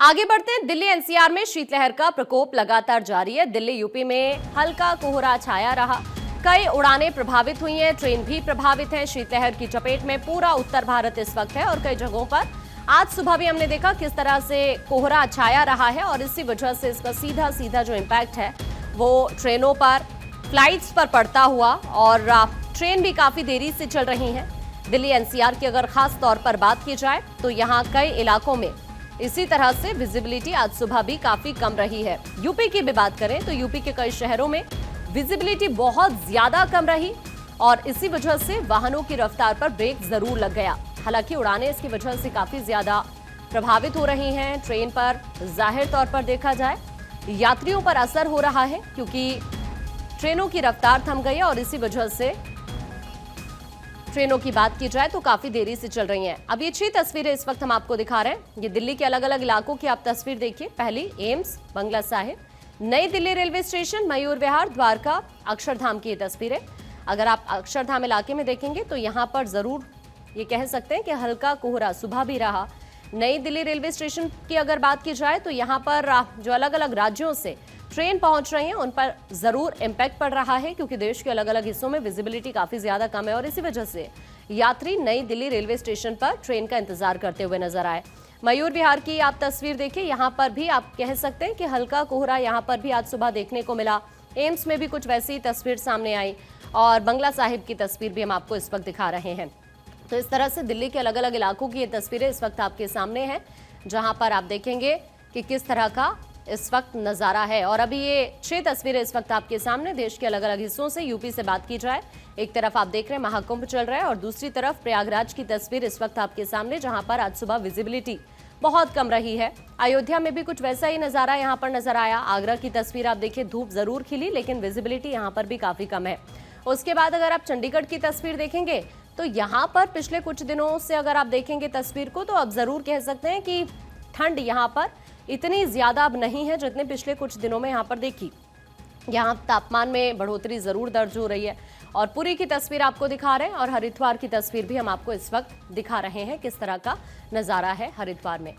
आगे बढ़ते हैं। दिल्ली एनसीआर में शीतलहर का प्रकोप लगातार जारी है। दिल्ली यूपी में हल्का कोहरा छाया रहा। कई उड़ानें प्रभावित हुई हैं, ट्रेन भी प्रभावित हैं। शीतलहर की चपेट में पूरा उत्तर भारत इस वक्त है और कई जगहों पर आज सुबह भी हमने देखा किस तरह से कोहरा छाया रहा है और इसी वजह से इसका सीधा सीधा जो इम्पैक्ट है वो ट्रेनों पर, फ्लाइट्स पर पड़ता हुआ और ट्रेन भी काफी देरी से चल रही हैं। दिल्ली एनसीआर की अगर खास तौर पर बात की जाए तो यहाँ कई इलाकों में इसी तरह से विजिबिलिटी आज सुबह भी काफी कम रही है। यूपी की भी बात करें तो यूपी के कई शहरों में विजिबिलिटी बहुत ज्यादा कम रही और इसी वजह से वाहनों की रफ्तार पर ब्रेक जरूर लग गया। हालांकि उड़ानें इसकी वजह से काफी ज्यादा प्रभावित हो रही हैं। ट्रेन पर जाहिर तौर पर देखा जाए यात्रियों पर असर हो रहा है क्योंकि ट्रेनों की रफ्तार थम गई है और इसी वजह से ट्रेनों की बात की जाए तो काफी देरी से चल रही हैं। अब ये 6 तस्वीरें इस वक्त हम आपको दिखा रहे हैं। ये दिल्ली के अलग अलग इलाकों की आप तस्वीर देखिए। पहली एम्स, बंगला साहिब, नई दिल्ली रेलवे स्टेशन, मयूर विहार, द्वारका, अक्षरधाम की ये तस्वीरें। अगर आप अक्षरधाम इलाके में देखेंगे तो यहाँ पर जरूर ये कह सकते हैं कि हल्का कोहरा सुबह भी रहा। नई दिल्ली रेलवे स्टेशन की अगर बात की जाए तो यहाँ पर जो अलग अलग राज्यों से ट्रेन पहुंच रही हैं उन पर जरूर इम्पैक्ट पड़ रहा है क्योंकि देश के अलग अलग हिस्सों में विजिबिलिटी काफी ज्यादा कम है और इसी वजह से यात्री नई दिल्ली रेलवे स्टेशन पर ट्रेन का इंतजार करते हुए नजर आए। मयूर विहार की आप तस्वीर देखिए, यहाँ पर भी आप कह सकते हैं कि हल्का कोहरा यहाँ पर भी आज सुबह देखने को मिला। एम्स में भी कुछ वैसी तस्वीर सामने आई और बंगला साहिब की तस्वीर भी हम आपको इस वक्त दिखा रहे हैं। तो इस तरह से दिल्ली के अलग अलग इलाकों की ये तस्वीरें इस वक्त आपके सामने हैं जहां पर आप देखेंगे कि किस तरह का इस वक्त नजारा है। और अभी ये 6 तस्वीरें इस वक्त आपके सामने देश के अलग अलग हिस्सों से। यूपी से बात की जाए, एक तरफ आप देख रहे हैं महाकुंभ चल रहा है और दूसरी तरफ प्रयागराज की तस्वीर इस वक्त आपके सामने जहां पर आज सुबह विजिबिलिटी बहुत कम रही है। अयोध्या में भी कुछ वैसा ही नजारा यहाँ पर नजर आया। आगरा की तस्वीर आप देखिए, धूप जरूर खिली लेकिन विजिबिलिटी यहाँ पर भी काफी कम है। उसके बाद अगर आप चंडीगढ़ की तस्वीर देखेंगे तो यहाँ पर पिछले कुछ दिनों से अगर आप देखेंगे तस्वीर को तो आप जरूर कह सकते हैं कि ठंड यहाँ पर इतनी ज्यादा अब नहीं है जितने पिछले कुछ दिनों में यहाँ पर देखी। यहाँ तापमान में बढ़ोतरी जरूर दर्ज हो रही है और पुरी की तस्वीर आपको दिखा रहे हैं और हरिद्वार की तस्वीर भी हम आपको इस वक्त दिखा रहे हैं किस तरह का नजारा है हरिद्वार में।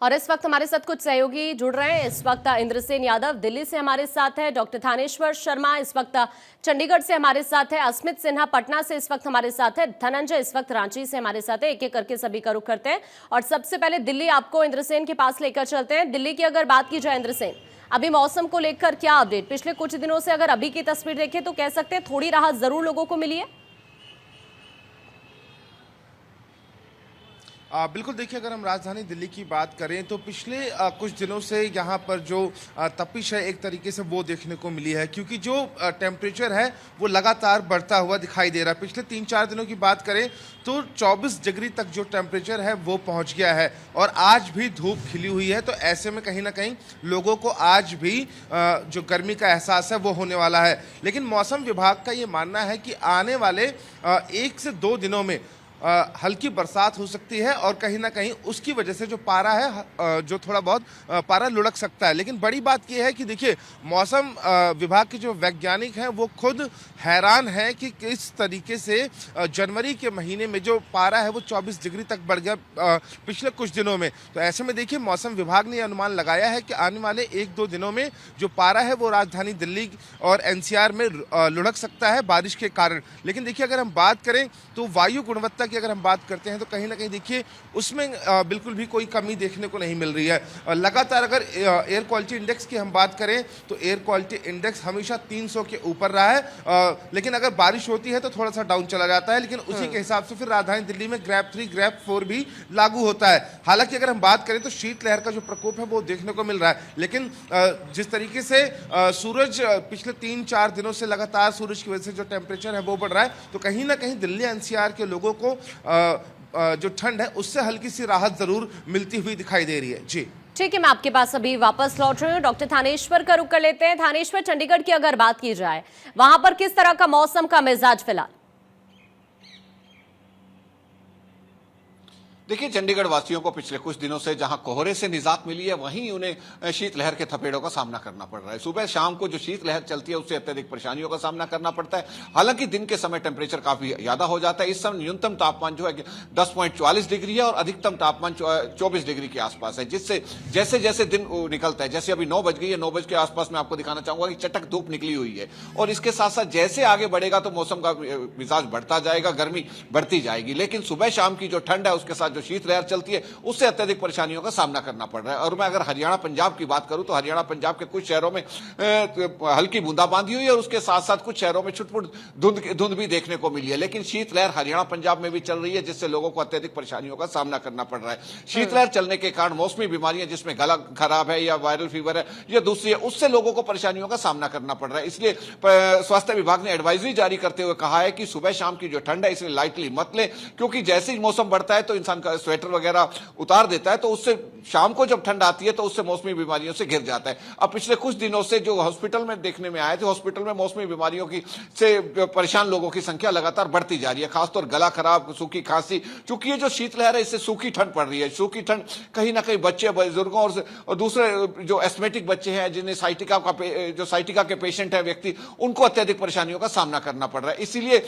और इस वक्त हमारे साथ कुछ सहयोगी जुड़ रहे हैं। इस वक्त इंद्रसेन यादव दिल्ली से हमारे साथ है, डॉक्टर थानेश्वर शर्मा इस वक्त चंडीगढ़ से हमारे साथ है, अस्मित सिन्हा पटना से इस वक्त हमारे साथ है, धनंजय इस वक्त रांची से हमारे साथ है। एक एक करके सभी का रुख करते हैं और सबसे पहले दिल्ली आपको इंद्रसेन के पास लेकर चलते हैं। दिल्ली की अगर बात की जाए इंद्रसेन, अभी मौसम को लेकर क्या अपडेट? पिछले कुछ दिनों से अगर अभी की तस्वीर देखें तो कह सकते हैं थोड़ी राहत जरूर लोगों को मिली है। बिल्कुल, देखिए अगर हम राजधानी दिल्ली की बात करें तो पिछले कुछ दिनों से यहाँ पर जो तपिश है एक तरीके से वो देखने को मिली है क्योंकि जो टेम्परेचर है वो लगातार बढ़ता हुआ दिखाई दे रहा है। पिछले 3-4 दिनों की बात करें तो 24 डिग्री तक जो टेम्परेचर है वो पहुँच गया है और आज भी धूप खिली हुई है। तो ऐसे में कहीं ना कहीं लोगों को आज भी जो गर्मी का एहसास है वो होने वाला है। लेकिन मौसम विभाग का ये मानना है कि आने वाले 1 से 2 दिनों में हल्की बरसात हो सकती है और कहीं ना कहीं उसकी वजह से जो पारा है जो थोड़ा बहुत पारा लुढ़क सकता है। लेकिन बड़ी बात यह है कि देखिए मौसम विभाग के जो वैज्ञानिक हैं वो खुद हैरान हैं कि किस तरीके से जनवरी के महीने में जो पारा है वो 24 डिग्री तक बढ़ गया पिछले कुछ दिनों में। तो ऐसे में देखिए मौसम विभाग ने अनुमान लगाया है कि आने वाले 1-2 दिनों में जो पारा है वो राजधानी दिल्ली और एनसीआर में लुढ़क सकता है बारिश के कारण। लेकिन देखिए अगर हम बात करें तो वायु गुणवत्ता अगर हम बात करते हैं तो कहीं ना कहीं देखिए उसमें बिल्कुल भी कोई कमी देखने को नहीं मिल रही है। लगातार अगर एयर क्वालिटी इंडेक्स की हम बात करें तो एयर क्वालिटी इंडेक्स हमेशा 300 के ऊपर रहा है, लेकिन अगर बारिश होती है तो थोड़ा सा डाउन चला जाता है। लेकिन उसी के हिसाब से फिर राजधानी दिल्ली में ग्रैप 3 ग्रैप 4 भी लागू होता है। हालांकि अगर हम बात करें तो शीतलहर का जो प्रकोप है वो देखने को मिल रहा है। लेकिन जिस तरीके से सूरज पिछले 3-4 दिनों से लगातार सूरज की वजह से जो टेम्परेचर है वो बढ़ रहा है तो कहीं ना कहीं दिल्ली एनसीआर के लोगों को जो ठंड है उससे हल्की सी राहत जरूर मिलती हुई दिखाई दे रही है। जी ठीक है, मैं आपके पास अभी वापस लौट रही हूँ। डॉक्टर थानेश्वर का रुख कर लेते हैं। थानेश्वर, चंडीगढ़ की अगर बात की जाए वहां पर किस तरह का मौसम का मिजाज फिलहाल? देखिए, चंडीगढ़ वासियों को पिछले कुछ दिनों से जहां कोहरे से निजात मिली है, वहीं उन्हें शीतलहर के थपेड़ों का सामना करना पड़ रहा है। सुबह शाम को जो शीतलहर चलती है उससे अत्यधिक परेशानियों का सामना करना पड़ता है। हालांकि दिन के समय टेम्परेचर काफी ज्यादा हो जाता है। इस समय न्यूनतम तापमान जो है 10.44 डिग्री है और अधिकतम तापमान 24 डिग्री के आसपास है, जिससे जैसे जैसे दिन निकलता है, जैसे अभी 9 बज गई है, 9 बज के आसपास मैं आपको दिखाना चाहूंगा कि चटक धूप निकली हुई है। और इसके साथ साथ जैसे आगे बढ़ेगा तो मौसम का मिजाज बढ़ता जाएगा, गर्मी बढ़ती जाएगी। लेकिन सुबह शाम की जो ठंड है उसके साथ जो शीतलहर चलती है उससे अत्यधिक परेशानियों का सामना करना पड़ रहा है। और मैं अगर हरियाणा पंजाब की बात करूं तो हरियाणा पंजाब के कुछ शहरों में हल्की बूंदाबांदी हुई है और उसके साथ साथ कुछ शहरों में छुटपुट धुंध भी देखने को मिली है। लेकिन शीतलहर हरियाणा पंजाब में भी चल रही है, जिससे लोगों को अत्यधिक परेशानियों का सामना करना पड़ रहा है। शीतलहर चलने के कारण मौसमी बीमारियां, जिसमें गला खराब है या वायरल फीवर है या दूसरी है, उससे लोगों को परेशानियों का सामना करना पड़ रहा है। इसलिए स्वास्थ्य विभाग ने एडवाइजरी जारी करते हुए कहा है कि सुबह शाम की जो ठंड है इसे लाइटली मत ले, क्योंकि जैसे ही मौसम बढ़ता है तो इंसान का स्वेटर वगैरह उतार देता है, तो उससे शाम को जब ठंड आती है तो उससे मौसमी बीमारियों से घिर जाता है। अब पिछले कुछ दिनों से जो हॉस्पिटल में देखने में आए थे, हॉस्पिटल में मौसमी बीमारियों की से परेशान लोगों की संख्या लगातार बढ़ती जा रही है, खासतौर गला खराब, सूखी खांसी। चूंकि ये जो शीतलहर है इससे सूखी ठंड पड़ रही है। सूखी ठंड कहीं ना कहीं बच्चे, बुजुर्गों और दूसरे जो एस्थमेटिक बच्चे हैं, जिन्हें साइटिका के पेशेंट है व्यक्ति, उनको अत्यधिक परेशानियों का सामना करना पड़ रहा है। इसीलिए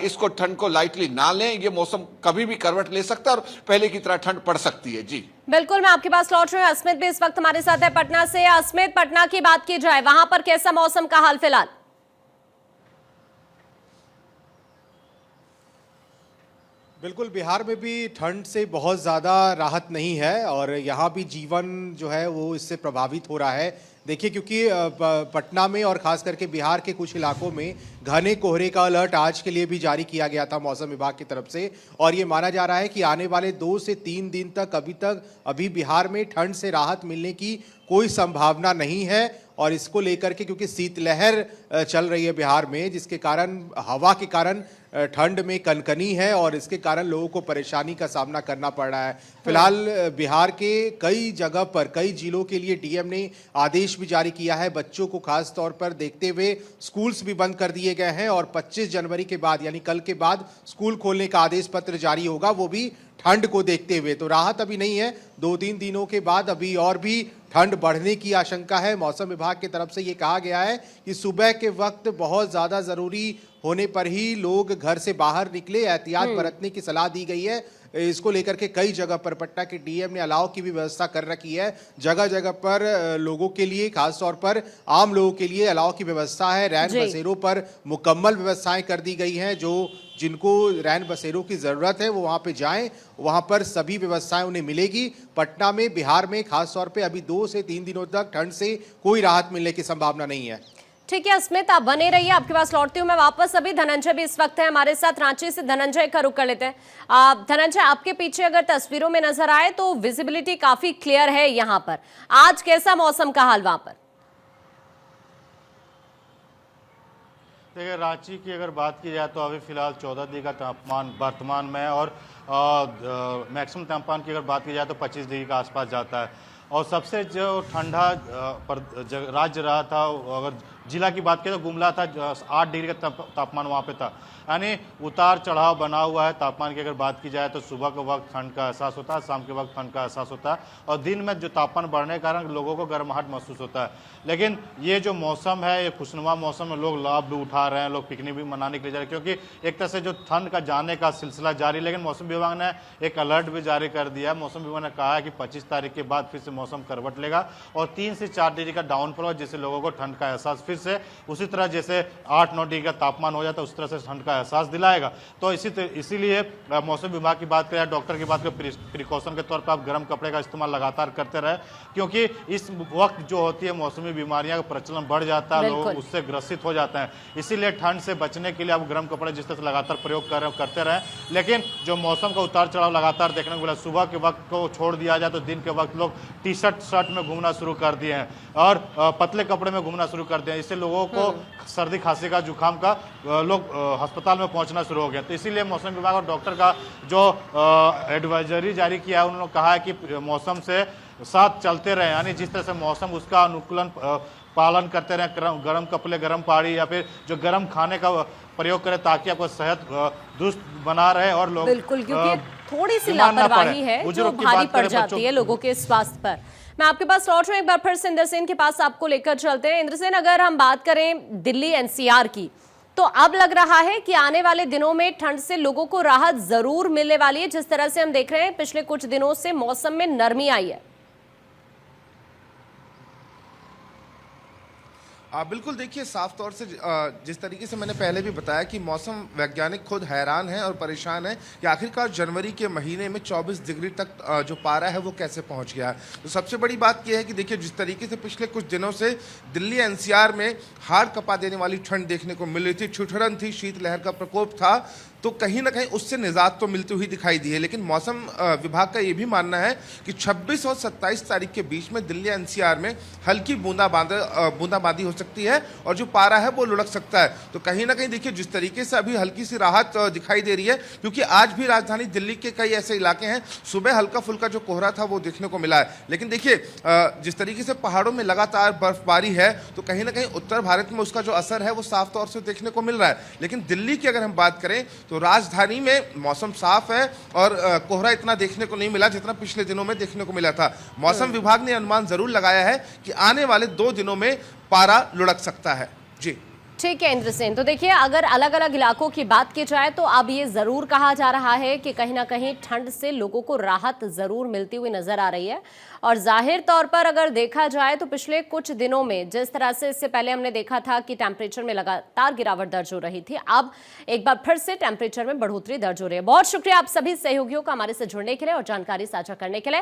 इसको ठंड को लाइटली ना लें। ये मौसम कभी भी करवट ले सकता है और पहले की तरह ठंड पड़ सकती है। जी बिल्कुल, मैं आपके पास लौट रही हूँ। अस्मित भी इस वक्त हमारे साथ है पटना से। अस्मित, पटना की बात की जाए, वहां पर कैसा मौसम का हाल फिलहाल? बिल्कुल, बिहार में भी ठंड से बहुत ज़्यादा राहत नहीं है और यहाँ भी जीवन जो है वो इससे प्रभावित हो रहा है। देखिए, क्योंकि पटना में और ख़ास करके बिहार के कुछ इलाकों में घने कोहरे का अलर्ट आज के लिए भी जारी किया गया था मौसम विभाग की तरफ से, और ये माना जा रहा है कि आने वाले 2 से 3 दिन तक अभी बिहार में ठंड से राहत मिलने की कोई संभावना नहीं है। और इसको लेकर के क्योंकि शीतलहर चल रही है बिहार में, जिसके कारण हवा के कारण ठंड में कनकनी है और इसके कारण लोगों को परेशानी का सामना करना पड़ रहा है। फिलहाल बिहार के कई जगह पर, कई जिलों के लिए डीएम ने आदेश भी जारी किया है। बच्चों को खास तौर पर देखते हुए स्कूल्स भी बंद कर दिए गए हैं और 25 जनवरी के बाद यानी कल के बाद स्कूल खोलने का आदेश पत्र जारी होगा, वो भी ठंड को देखते हुए। तो राहत अभी नहीं है, 2-3 दिनों के बाद अभी और भी ठंड बढ़ने की आशंका है। मौसम विभाग की तरफ से ये कहा गया है कि सुबह के वक्त बहुत ज़्यादा ज़रूरी होने पर ही लोग घर से बाहर निकले, एहतियात बरतने की सलाह दी गई है। इसको लेकर के कई जगह पर पटना के डीएम ने अलाव की भी व्यवस्था कर रखी है। जगह जगह पर लोगों के लिए, खास तौर पर आम लोगों के लिए अलाव की व्यवस्था है। रैन बसेरों पर मुकम्मल व्यवस्थाएं कर दी गई हैं। जिनको रैन बसेरों की ज़रूरत है वो वहाँ पे जाएं, वहाँ पर सभी व्यवस्थाएं उन्हें मिलेगी। पटना में, बिहार में खास तौर पे अभी 2 से 3 दिनों तक ठंड से कोई राहत मिलने की संभावना नहीं है। ठीक है अस्मित, आप बने रहिए, आपके पास लौटती हूँ मैं वापस। अभी धनंजय भी इस वक्त है हमारे साथ, रांची से धनंजय का रुख कर लेते हैं। धनंजय, आपके पीछे अगर तस्वीरों में नजर आए तो विजिबिलिटी काफी क्लियर है यहाँ पर। आज कैसा मौसम का हाल वहां पर? देखिए, रांची की अगर बात की जाए तो अभी फिलहाल 14 डिग्री का तापमान वर्तमान में, और मैक्सिमम तापमान की अगर बात की जाए तो 25 डिग्री के आसपास जाता है। और सबसे जो ठंडा राज्य रहा था, अगर जिला की बात करें तो गुमला था, 8 डिग्री का तापमान वहाँ पे था। यानी उतार चढ़ाव बना हुआ है। तापमान की अगर बात की जाए तो सुबह के वक्त ठंड का एहसास होता है, शाम के वक्त ठंड का एहसास होता है, और दिन में जो तापमान बढ़ने के कारण लोगों को गर्माहट महसूस होता है। लेकिन ये जो मौसम है, ये खुशनुमा मौसम है, लोग लाभ भी उठा रहे हैं, लोग पिकनिक भी मनाने के लिए जा रहे हैं, क्योंकि एक तरह से जो ठंड का जाने का सिलसिला जारी। लेकिन मौसम विभाग ने एक अलर्ट भी जारी कर दिया है। मौसम विभाग ने कहा है कि 25 तारीख के बाद फिर से मौसम करवट लेगा और 3 से 4 डिग्री का डाउनफॉल होगा, जिससे लोगों को ठंड का एहसास फिर से उसी तरह जैसे 8-9 डिग्री का तापमान हो जाता है उस तरह से ठंड का एहसास दिलाएगा। तो इसीलिए मौसम विभाग की बात करें, डॉक्टर की बात करें, प्रिकॉशन के तौर पर आप गर्म कपड़े का इस्तेमाल लगातार करते रहे, क्योंकि इस वक्त जो होती है मौसमी बीमारियां का प्रचलन बढ़ जाता है, लोग उससे ग्रसित हो जाते हैं। इसीलिए ठंड से बचने के लिए आप गर्म कपड़े जिस तरह से लगातार प्रयोग करते रहें। लेकिन जो मौसम का उतार चढ़ाव लगातार देखने को मिला, सुबह के वक्त को छोड़ दिया जाए तो दिन के वक्त लोग टी शर्ट में घूमना शुरू कर दिए हैं और पतले कपड़े में घूमना शुरू कर दिए हैं। इससे लोगों को सर्दी खांसी का, जुकाम का, लोग अस्पताल में पहुंचना शुरू हो गया। तो इसीलिए मौसम विभाग और डॉक्टर का जो एडवाइजरी जारी किया है, उन्होंने कहा है कि मौसम से साथ चलते रहे, यानी जिस तरह से मौसम उसका अनुकूलन पालन करते रहे, गर्म कपड़े, गर्म पानी या फिर जो गर्म खाने का प्रयोग करें, ताकि आपको सेहत दुरुस्त बना रहे और लोग बिल्कुल, क्योंकि थोड़ी सी बीमार ना लापरवाही पड़े। है जो बुजुर्ग की भारी बात पड़ करें, जाती बच्चों है लोगों के स्वास्थ्य पर। मैं आपके पास लौट रहा हूं, एक बार फिर से इंद्र सेन के पास आपको लेकर चलते हैं। इंद्र सेन, अगर हम बात करें दिल्ली एनसीआर की, तो अब लग रहा है कि आने वाले दिनों में ठंड से लोगों को राहत जरूर मिलने वाली है। जिस तरह से हम देख रहे हैं पिछले कुछ दिनों से मौसम में नरमी आई है। बिल्कुल, देखिए साफ तौर से जिस तरीके से मैंने पहले भी बताया कि मौसम वैज्ञानिक खुद हैरान है और परेशान है कि आखिरकार जनवरी के महीने में 24 डिग्री तक जो पारा है वो कैसे पहुंच गया है। तो सबसे बड़ी बात यह है कि देखिए जिस तरीके से पिछले कुछ दिनों से दिल्ली एनसीआर में हाड़ कपा देने वाली ठंड देखने को मिल रही थी, ठिठुरन थी, शीतलहर का प्रकोप था, तो कहीं ना कहीं उससे निजात तो मिलती हुई दिखाई दी है। लेकिन मौसम विभाग का ये भी मानना है कि 26 और 27 तारीख के बीच में दिल्ली एनसीआर में हल्की बूंदाबांदी हो सकती है और जो पारा है वो लुढ़क सकता है। तो कहीं ना कहीं देखिए जिस तरीके से अभी हल्की सी राहत दिखाई दे रही है, क्योंकि आज भी राजधानी दिल्ली के कई ऐसे इलाके हैं सुबह हल्का फुल्का जो कोहरा था वो देखने को मिला है। लेकिन देखिए जिस तरीके से पहाड़ों में लगातार बर्फबारी है तो कहीं ना कहीं उत्तर भारत में उसका जो असर है वो साफ तौर से देखने को मिल रहा है। लेकिन दिल्ली की अगर हम बात करें तो राजधानी में मौसम साफ है और कोहरा इतना देखने को नहीं मिला जितना पिछले दिनों में देखने को मिला था। मौसम विभाग ने अनुमान जरूर लगाया है कि आने वाले 2 दिनों में पारा लुढ़क सकता है। जी ठीक है इंद्र सेन, तो देखिए अगर अलग अलग इलाकों की बात की जाए तो अब ये जरूर कहा जा रहा है कि कहीं ना कहीं ठंड से लोगों को राहत जरूर मिलती हुई नजर आ रही है। और जाहिर तौर पर अगर देखा जाए तो पिछले कुछ दिनों में जिस तरह से इससे पहले हमने देखा था कि टेम्परेचर में लगातार गिरावट दर्ज हो रही थी, अब एक बार फिर से टेम्परेचर में बढ़ोतरी दर्ज हो रही है। बहुत शुक्रिया आप सभी सहयोगियों का हमारे से जुड़ने के लिए और जानकारी साझा करने के लिए।